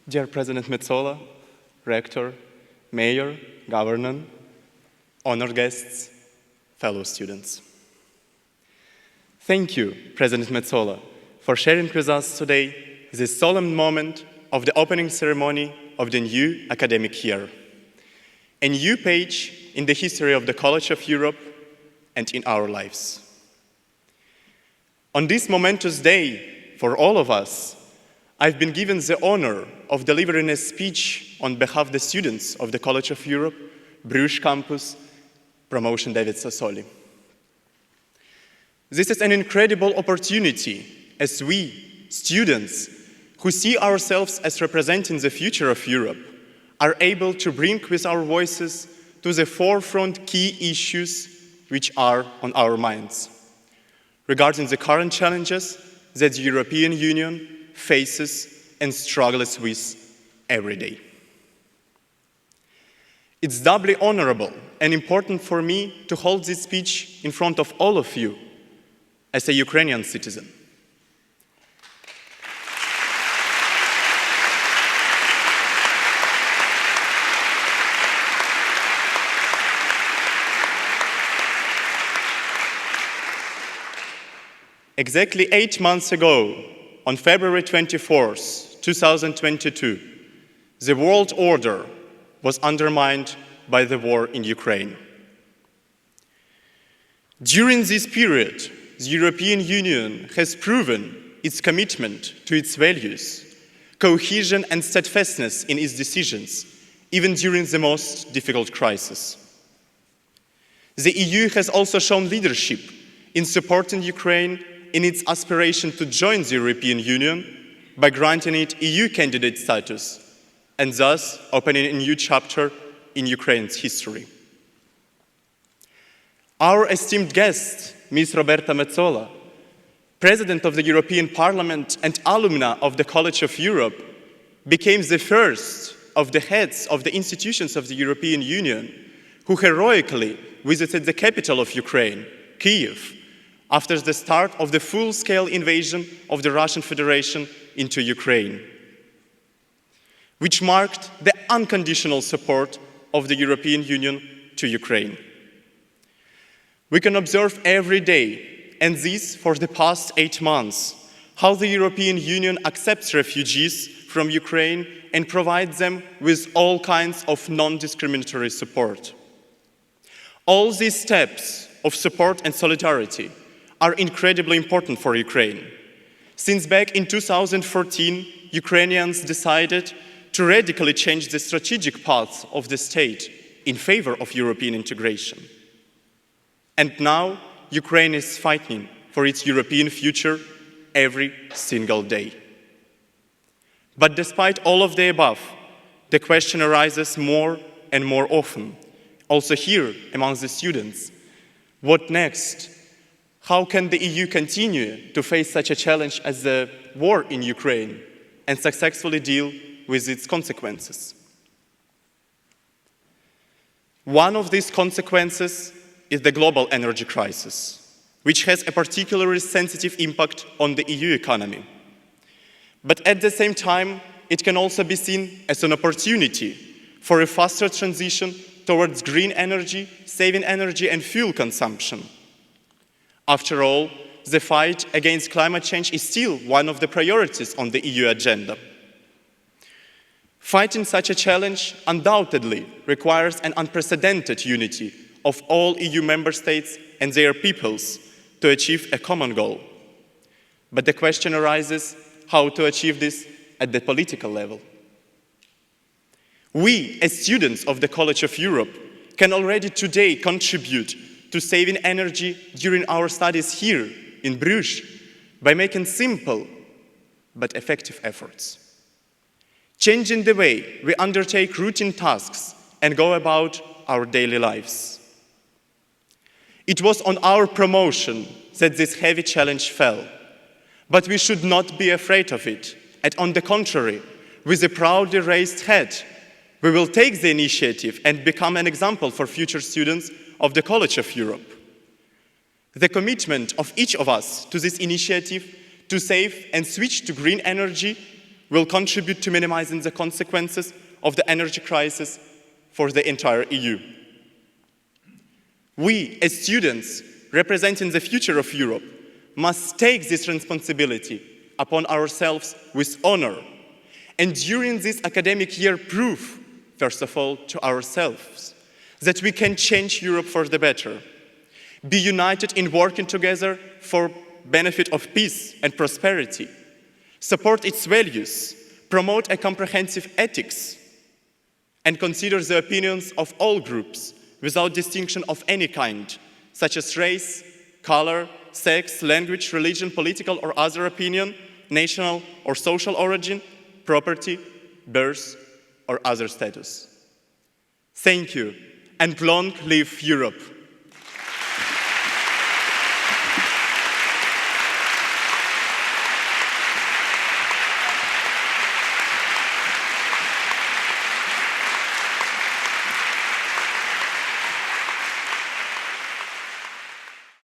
Dear President Metsola, Rector, Mayor, Governor, honored guests, fellow students. Thank you, President Metsola, for sharing with us today this solemn moment of the opening ceremony of the new academic year. A new page in the history of the College of Europe and in our lives. On this momentous day, for all of us, I've been given the honor of delivering a speech on behalf of the students of the College of Europe, Bruges campus, Promotion David Sassoli. This is an incredible opportunity as we, students, who see ourselves as representing the future of Europe, are able to bring with our voices to the forefront key issues which are on our minds, regarding the current challenges that the European Union faces and struggles with every day. It's doubly honorable and important for me to hold this speech in front of all of you as a Ukrainian citizen. Exactly 8 months ago, on February 24th, 2022, the world order was undermined by the war in Ukraine. During this period, the European Union has proven its commitment to its values, cohesion and steadfastness in its decisions, even during the most difficult crisis. The EU has also shown leadership in supporting Ukraine in its aspiration to join the European Union by granting it EU candidate status and thus opening a new chapter in Ukraine's history. Our esteemed guest, Ms. Roberta Metsola, President of the European Parliament and alumna of the College of Europe, became the first of the heads of the institutions of the European Union who heroically visited the capital of Ukraine, Kyiv, after the start of the full-scale invasion of the Russian Federation into Ukraine, which marked the unconditional support of the European Union to Ukraine. We can observe every day, and this for the past 8 months, how the European Union accepts refugees from Ukraine and provides them with all kinds of non-discriminatory support. All these steps of support and solidarity are incredibly important for Ukraine. Since back in 2014, Ukrainians decided to radically change the strategic path of the state in favor of European integration. And now, Ukraine is fighting for its European future every single day. But despite all of the above, the question arises more and more often, also here among the students: what next? How can the EU continue to face such a challenge as the war in Ukraine and successfully deal with its consequences? One of these consequences is the global energy crisis, which has a particularly sensitive impact on the EU economy. But at the same time, it can also be seen as an opportunity for a faster transition towards green energy, saving energy and fuel consumption. After all, the fight against climate change is still one of the priorities on the EU agenda. Fighting such a challenge undoubtedly requires an unprecedented unity of all EU member states and their peoples to achieve a common goal. But the question arises how to achieve this at the political level. We, as students of the College of Europe, can already today contribute to saving energy during our studies here in Bruges by making simple but effective efforts. Changing the way we undertake routine tasks and go about our daily lives. It was on our promotion that this heavy challenge fell, but we should not be afraid of it, and on the contrary, with a proudly raised head, we will take the initiative and become an example for future students of the College of Europe. The commitment of each of us to this initiative to save and switch to green energy will contribute to minimizing the consequences of the energy crisis for the entire EU. We, as students representing the future of Europe, must take this responsibility upon ourselves with honor, and during this academic year prove, first of all, to ourselves that we can change Europe for the better, be united in working together for benefit of peace and prosperity, support its values, promote a comprehensive ethics, and consider the opinions of all groups without distinction of any kind, such as race, color, sex, language, religion, political or other opinion, national or social origin, property, birth, or other status. Thank you, and long live Europe.